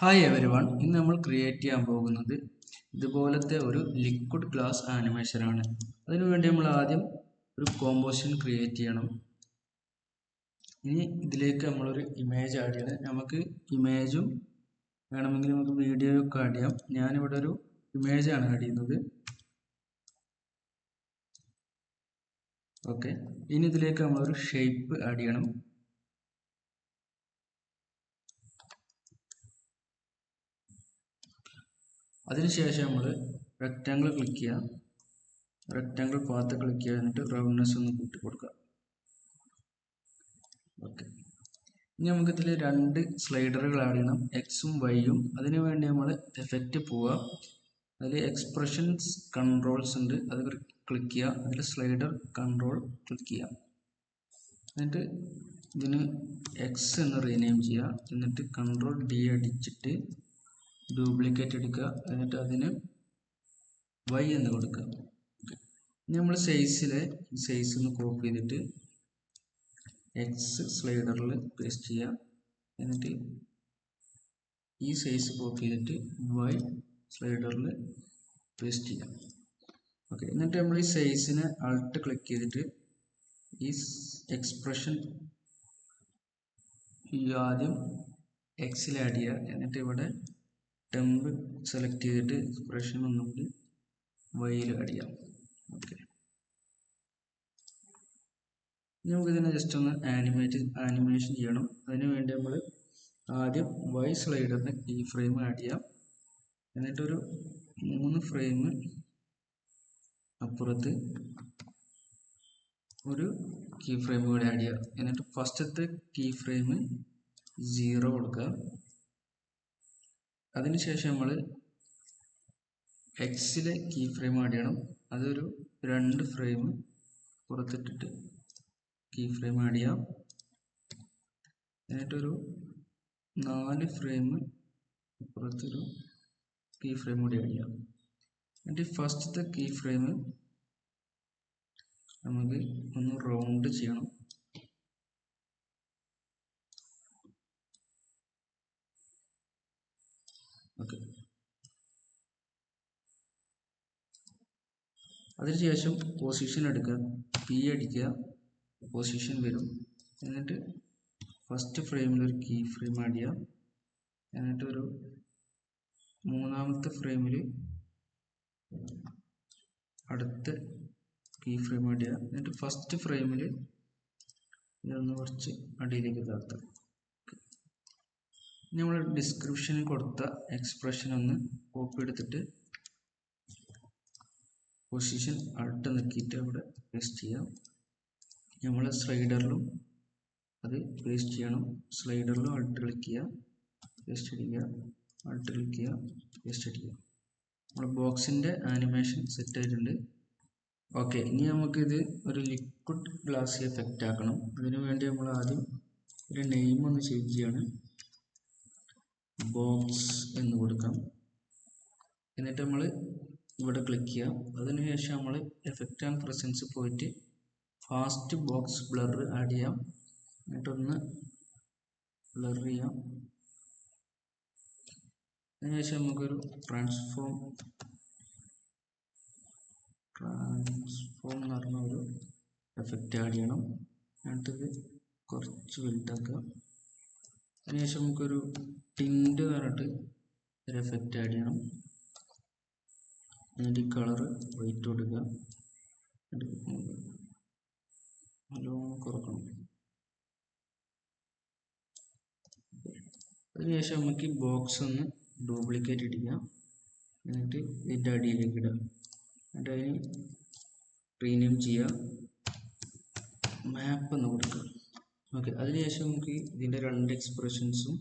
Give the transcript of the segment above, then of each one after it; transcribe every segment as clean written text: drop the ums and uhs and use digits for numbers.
Hi every one, ഇന്ന് നമ്മൾ create ചെയ്യാൻ പോകുന്നത് ഇതുപോലത്തെ ഒരു ലിക്വിഡ് ഗ്ലാസ് ആനിമേഷൻ ആണ്. അതിനുവേണ്ടി നമ്മൾ ആദ്യം ഒരു കോമ്പോസിഷൻ ക്രിയേറ്റ് ചെയ്യണം. ഇനി ഇതിലേക്ക് നമ്മളൊരു ഇമേജ് ആഡ് ചെയ്യണം. നമുക്ക് ഇമേജും വേണമെങ്കിൽ നമുക്ക് വീഡിയോ ഒക്കെ ആഡ് ചെയ്യാം. ഞാനിവിടെ ഒരു ഇമേജ് ആണ് ആഡ് ചെയ്യുന്നത്. ഓക്കെ, ഇനി ഇതിലേക്ക് നമ്മളൊരു ഷേപ്പ് ആഡ് ചെയ്യണം. അതിനുശേഷം നമ്മൾ റെക്റ്റാങ്കിൾ ക്ലിക്ക് ചെയ്യുക, റെക്റ്റാങ്കിൾ പാത്ത് ക്ലിക്ക് ചെയ്യുക, എന്നിട്ട് റൗണ്ട്നെസ് ഒന്ന് കൂട്ടി കൊടുക്കുക. ഓക്കെ, ഇനി നമുക്ക് ഇതിൽ രണ്ട് സ്ലൈഡറുകൾ ആഡ് ചെയ്യണം, എക്സും വൈയും. അതിനു വേണ്ടി നമ്മൾ എഫക്റ്റ് പോവുക, അതിൽ എക്സ്പ്രഷൻസ് കൺട്രോൾസ് ഉണ്ട്, അത് ക്ലിക്ക് ചെയ്യുക, അതിൽ സ്ലൈഡർ കൺട്രോൾ ക്ലിക്ക് ചെയ്യുക. എന്നിട്ട് ഇതിന് എക്സ് എന്ന് റീനെയിം ചെയ്യുക, എന്നിട്ട് കൺട്രോൾ ഡി അടിച്ചിട്ട് ഡ്യൂപ്ലിക്കേറ്റ് എടുക്കുക, എന്നിട്ട് അതിന് y എന്ന് കൊടുക്കുക. ഇനി നമ്മൾ സൈസ് ഒന്ന് കോപ്പി ചെയ്തിട്ട് എക്സ് സ്ലൈഡറിൽ പേസ്റ്റ് ചെയ്യുക, എന്നിട്ട് ഈ സൈസ് കോപ്പി ചെയ്തിട്ട് y സ്ലൈഡറിൽ പേസ്റ്റ് ചെയ്യാം. ഓക്കെ, എന്നിട്ട് നമ്മൾ ഈ സൈസിനെ ആൾട്ട് ക്ലിക്ക് ചെയ്തിട്ട് ഈ എക്സ്പ്രഷൻ ആദ്യം എക്സിൽ ആഡ് ചെയ്യുക, എന്നിട്ട് ഇവിടെ ടെമ്പ് സെലക്ട് ചെയ്തിട്ട് എക്സ്പ്രഷൻ ഒന്നുകൂടി വൈയിൽ ആഡ് ചെയ്യാം. ഓക്കെ, നമുക്കിതിനെ ജസ്റ്റ് ഒന്ന് ആനിമേഷൻ ചെയ്യണം. അതിനു വേണ്ടി നമ്മൾ ആദ്യം വൈ സ്ലൈഡറിന് കീ ഫ്രെയിം ആഡ് ചെയ്യാം, എന്നിട്ടൊരു 3 ഫ്രെയിം അപ്പുറത്ത് ഒരു കീ ഫ്രെയിം കൂടി ആഡ് ചെയ്യുക. എന്നിട്ട് ഫസ്റ്റത്തെ കീ ഫ്രെയിം 0 കൊടുക്കുക. അതിനുശേഷം നമ്മൾ എക്സിലെ കീ ഫ്രെയിം ആഡ് ചെയ്യണം, അതൊരു 2 ഫ്രെയിം പുറത്തിട്ടിട്ട് കീ ഫ്രെയിം ആഡ് ചെയ്യാം. എന്നിട്ടൊരു 4 ഫ്രെയിം പുറത്തൊരു കീ ഫ്രെയിം കൂടി ആഡ് ചെയ്യാം. എന്നിട്ട് ഫസ്റ്റത്തെ കീ ഫ്രെയിം നമുക്ക് ഒന്ന് റൗണ്ട് ചെയ്യണം. ഓക്കെ, അതിനുശേഷം പൊസിഷൻ എടുക്കുക, പി അടിക്കുക, പൊസിഷൻ വരും. എന്നിട്ട് ഫസ്റ്റ് ഫ്രെയിമിൽ ഒരു കീ ഫ്രെയിം ആഡ് ചെയ്യുക, എന്നിട്ട് ഒരു 3ാമത്തെ ഫ്രെയിമിൽ അടുത്ത കീ ഫ്രെയിം ആഡ് ചെയ്യുക, എന്നിട്ട് ഫസ്റ്റ് ഫ്രെയിമിൽ ഇതൊന്ന് കുറച്ച് അടിയിലേക്ക് താഴ്ത്തുക. നമ്മൾ ഡിസ്ക്രിപ്ഷനിൽ കൊടുത്ത എക്സ്പ്രഷൻ ഒന്ന് കോപ്പി എടുത്തിട്ട് പൊസിഷൻ ആൾട്ട് നിൽക്കിയിട്ട് അവിടെ പേസ്റ്റ് ചെയ്യാം. നമ്മൾ സ്ലൈഡറിലും അത് പേസ്റ്റ് ചെയ്യണം. സ്ലൈഡറിലും ആൾട്ട് ക്ലിക്ക് ചെയ്യുക, പേസ്റ്റ് അടിക്കുക, ആൾട്ട് ക്ലിക്ക് ചെയ്യുക, പേസ്റ്റ് അടിക്കുക. നമ്മുടെ ബോക്സിൻ്റെ ആനിമേഷൻ സെറ്റ് ആയിട്ടുണ്ട്. ഓക്കെ, ഇനി നമുക്കിത് ഒരു ലിക്വിഡ് ഗ്ലാസ് എഫക്റ്റ് ആക്കണം. അതിനു വേണ്ടി നമ്മൾ ആദ്യം ഒരു നെയിം ഒന്ന് ചേഞ്ച് ചെയ്യാണ്, ബോക്സ് എന്ന് കൊടുക്കാം. എന്നിട്ട് നമ്മൾ ഇവിടെ ക്ലിക്ക് ചെയ്യാം. അതിനുശേഷം നമ്മൾ എഫക്റ്റ് ആൻഡ് പ്രസൻസ് പോയിട്ട് ഫാസ്റ്റ് ബോക്സ് ബ്ലർ ആഡ് ചെയ്യാം, എന്നിട്ടൊന്ന് ബ്ലർ ചെയ്യാം. അതിനുശേഷം നമുക്കൊരു ട്രാൻസ്ഫോം എന്ന് പറഞ്ഞ ഒരു എഫക്റ്റ് ആഡ് ചെയ്യണം. എന്നിട്ടത് കുറച്ച് വലുതാക്കുക. അതിനുശേഷം നമുക്കൊരു ടിൻറ്റ് പറഞ്ഞിട്ട് ഒരു എഫക്റ്റ് ആഡ് ചെയ്യണം. എന്നിട്ട് കളറ് വൈറ്റ് കൊടുക്കുക, നല്ലോണം കുറക്കണം. അതിനുശേഷം നമുക്ക് ഈ ബോക്സ് ഒന്ന് ഡ്യൂപ്ലിക്കേറ്റ് ഇടിക്കുക, എന്നിട്ട് ഇതിൻ്റെ അടിയിലേക്ക് ഇടുക, എന്നിട്ട് അതിന് റീനെയിം ചെയ്യുക, മാപ്പ് എന്ന് കൊടുക്കുക. ഓക്കെ, അതിനുശേഷം നമുക്ക് ഇതിൻ്റെ 2 എക്സ്പ്രഷൻസും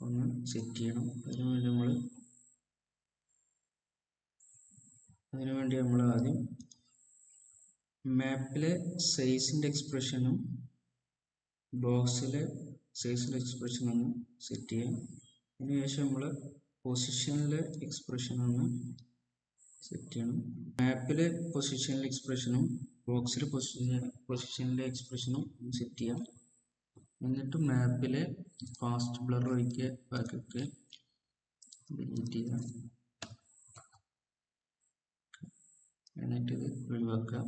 ഒന്ന് സെറ്റ് ചെയ്യണം. അതിനുവേണ്ടി നമ്മൾ ആദ്യം മാപ്പിലെ സൈസിൻ്റെ എക്സ്പ്രഷനും ബോക്സിലെ സൈസിൻ്റെ എക്സ്പ്രഷനും ഒന്ന് സെറ്റ് ചെയ്യാം. അതിനുശേഷം നമ്മൾ പൊസിഷനിലെ എക്സ്പ്രഷൻ ഒന്ന് സെറ്റ് ചെയ്യണം. മാപ്പിലെ പൊസിഷനിലെ എക്സ്പ്രഷനും ബോക്സിലെ പൊസിഷനിലെ എക്സ്പ്രഷനും സെറ്റ് ചെയ്യാം. എന്നിട്ട് മാപ്പിലെ ഫാസ്റ്റ് ബ്ലർ ഒഴിക്കുക, ബാക്കിയൊക്കെ ഡിലീറ്റ് ചെയ്യാം. എന്നിട്ട് ഇത് ഒഴിവാക്കാം.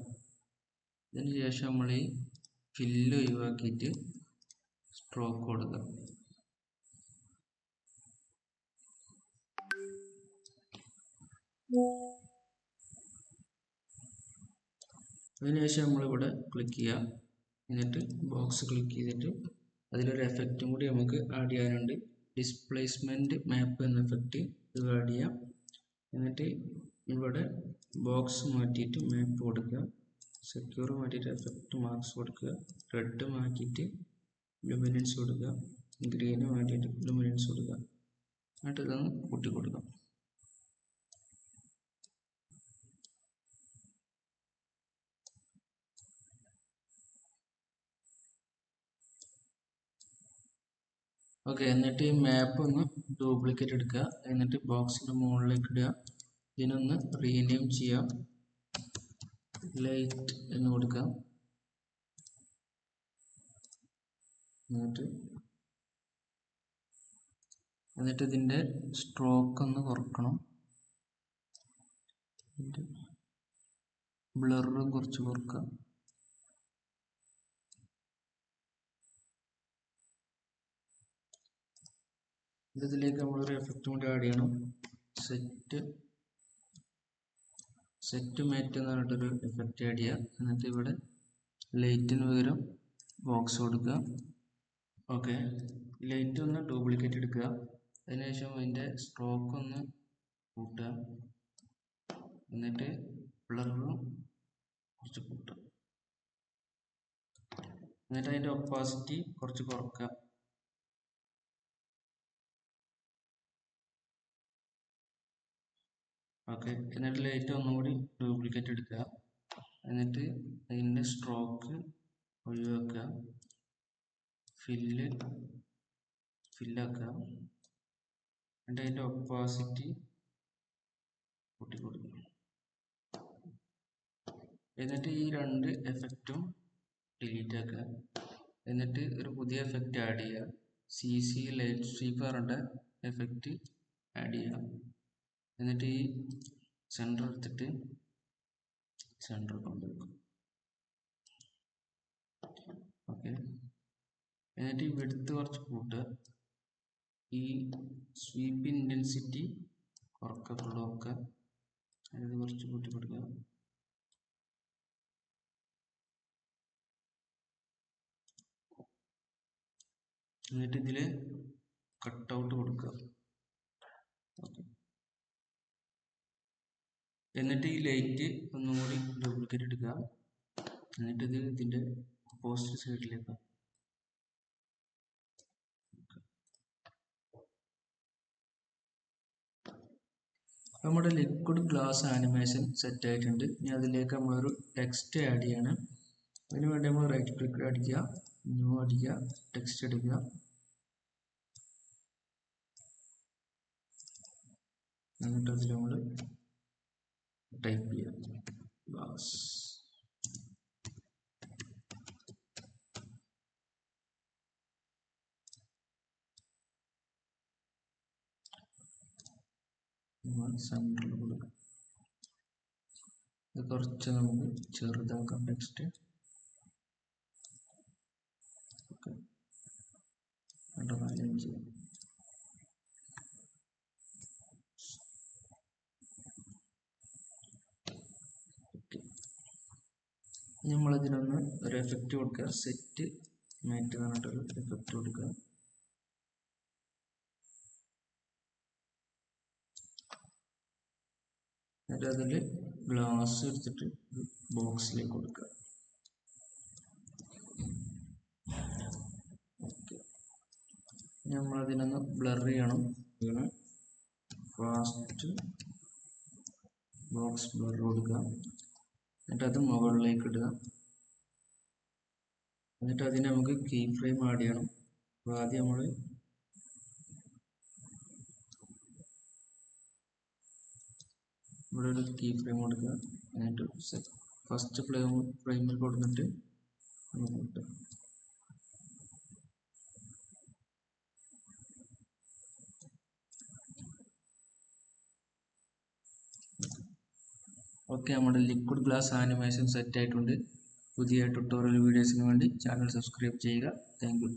ഇതിന് ശേഷം നമ്മൾ ഈ ഫില്ല് ഒഴിവാക്കിയിട്ട് സ്ട്രോക്ക് കൊടുക്കാം. അതിനുശേഷം നമ്മളിവിടെ ക്ലിക്ക് ചെയ്യാം. എന്നിട്ട് ബോക്സ് ക്ലിക്ക് ചെയ്തിട്ട് അതിലൊരു എഫക്റ്റും കൂടി നമുക്ക് ആഡ് ചെയ്യാനുണ്ട്. ഡിസ്പ്ലേസ്മെൻറ്റ് മാപ്പ് എന്ന എഫക്റ്റ് ഇത് ആഡ് ചെയ്യാം. എന്നിട്ട് ഇവിടെ ബോക്സ് മാറ്റിയിട്ട് മാപ്പ് കൊടുക്കുക. സെക്യൂർ മാറ്റിയിട്ട് എഫക്റ്റ് മാർക്സ് കൊടുക്കുക. റെഡ് മാറ്റിയിട്ട് ലുമിനൻസ് കൊടുക്കുക. ഗ്രീന് മാറ്റിയിട്ട് ലുമിനൻസ് കൊടുക്കുക. എന്നിട്ട് ഇതൊന്ന് കൂട്ടി കൊടുക്കാം. ഓക്കെ, എന്നിട്ട് ഈ മാപ്പ് ഒന്ന് ഡ്യൂപ്ലിക്കേറ്റ് എടുക്കുക. എന്നിട്ട് ബോക്സിൻ്റെ മുകളിലേക്ക് ഇടുക. ഇതിനൊന്ന് റീനെയിം ചെയ്യാം. ലൈറ്റ് എന്ന് കൊടുക്കാം. എന്നിട്ട് ഇതിൻ്റെ സ്ട്രോക്ക് ഒന്ന് കുറക്കണം. ബ്ലറും കുറച്ച് കുറക്കാം. ഇതിലേക്ക് നമ്മളൊരു എഫക്റ്റും കൂടി ആഡ് ചെയ്യണം. സെറ്റ് മാറ്റ് എന്ന് പറഞ്ഞിട്ടൊരു എഫക്റ്റ് ആഡ് ചെയ്യുക. എന്നിട്ട് ഇവിടെ ലൈറ്റിന് പകരം ബോക്സ് കൊടുക്കുക. ഓക്കെ, ലൈറ്റ് ഒന്ന് ഡ്യൂപ്ലിക്കേറ്റ് എടുക്കുക. അതിനുശേഷം അതിൻ്റെ സ്ട്രോക്ക് ഒന്ന് കൂട്ടുക. എന്നിട്ട് ബ്ലറും കുറച്ച് കൂട്ടുക. എന്നിട്ട് അതിൻ്റെ ഒപ്പാസിറ്റി കുറച്ച് കുറക്കുക. ഓക്കെ, എന്നിട്ട് ലൈറ്റ് ഒന്നും കൂടി ഡ്യൂപ്ലിക്കേറ്റ് എടുക്കുക. എന്നിട്ട് അതിൻ്റെ സ്ട്രോക്ക് ഒഴിവാക്കുക. ഫില്ലാക്കുക. എന്നിട്ട് അതിൻ്റെ ഒപ്പാസിറ്റി കൂട്ടി കൊടുക്കുക. എന്നിട്ട് ഈ രണ്ട് എഫക്റ്റും ഡിലീറ്റ് ആക്കുക. എന്നിട്ട് ഒരു പുതിയ എഫക്റ്റ് ആഡ് ചെയ്യുക. CC ലൈറ്റ് സ്വീപ്പറിൻ്റെ എഫക്റ്റ് ആഡ് ചെയ്യുക. എന്നിട്ട് ഈ സെൻറ്റർ എടുത്തിട്ട് സെൻറ്റർ കൊണ്ടുവയ്ക്കും. ഓക്കെ, എന്നിട്ട് ഈ വിഡ്ത്ത് കുറച്ച് കൂട്ടുക. ഈ സ്വീപ്പ് ഇൻറ്റൻസിറ്റി കുറക്കുക. അതായത് കുറച്ച് കൂട്ടി കൊടുക്കുക. എന്നിട്ട് ഇതിൽ കട്ടൗട്ട് കൊടുക്കുക. ഓക്കെ, എന്നിട്ട് ഈ ലൈറ്റ് ഒന്നും കൂടി ഡ്യൂപ്ലിക്കേറ്റ് എടുക്കുക. എന്നിട്ട് ഇത് ഇതിൻ്റെ ഓപ്പോസിറ്റ് സൈഡിലേക്ക്. നമ്മുടെ ലിക്വിഡ് ഗ്ലാസ് ആനിമേഷൻ സെറ്റ് ആയിട്ടുണ്ട്. ഇനി അതിലേക്ക് നമ്മളൊരു ടെക്സ്റ്റ് ആഡ് ചെയ്യണം. അതിന് വേണ്ടി നമ്മൾ റൈറ്റ് ക്ലിക്ക് അടിക്കുക, ന്യൂ അടിക്കുക, ടെക്സ്റ്റ് എടുക്കുക. എന്നിട്ട് അതിൽ നമ്മൾ ടൈപ്പ് ചെയ്യാം ഗ്ലാസ്. സെൻറ്ററിൽ കൊടുക്കാം. ഇത് കുറച്ച് നമുക്ക് ചെറുതാക്കാം ടെക്സ്റ്റ്. ഓക്കെ, അലൈൻ ചെയ്യാം. നമ്മളതിനൊന്ന് ഒരു എഫക്റ്റ് കൊടുക്കുക. സെറ്റ് മാറ്റ് പറഞ്ഞിട്ടൊരു എഫക്റ്റ് കൊടുക്കുക. എന്നിട്ട് അതിൽ ഗ്ലാസ് എടുത്തിട്ട് ബോക്സിലേക്ക് കൊടുക്കുക. ഓക്കെ, നമ്മളതിനൊന്ന് ബ്ലർ ചെയ്യണം. ഫാസ്റ്റ് ബോക്സ് ബ്ലർ കൊടുക്കുക. എന്നിട്ട് അത് മുകളിലേക്ക് ഇടുക. എന്നിട്ട് അതിന് നമുക്ക് കീ ഫ്രെയിം ആഡ് ചെയ്യണം. അപ്പോൾ ആദ്യം നമ്മൾ ഇവിടെ ഒരു കീ ഫ്രെയിം കൊടുക്കുക. എന്നിട്ട് ഫസ്റ്റ് ഫ്രെയിമിൽ കൊടുത്തിട്ട് കൊടുക്കുക. ഓക്കെ, നമ്മുടെ ലിക്വിഡ് ഗ്ലാസ് ആനിമേഷൻ സെറ്റ് ആയിട്ടുണ്ട്. പുതിയ ട്യൂട്ടോറിയൽ വീഡിയോസിന് വേണ്ടി ചാനൽ സബ്സ്ക്രൈബ് ചെയ്യുക. Thank you.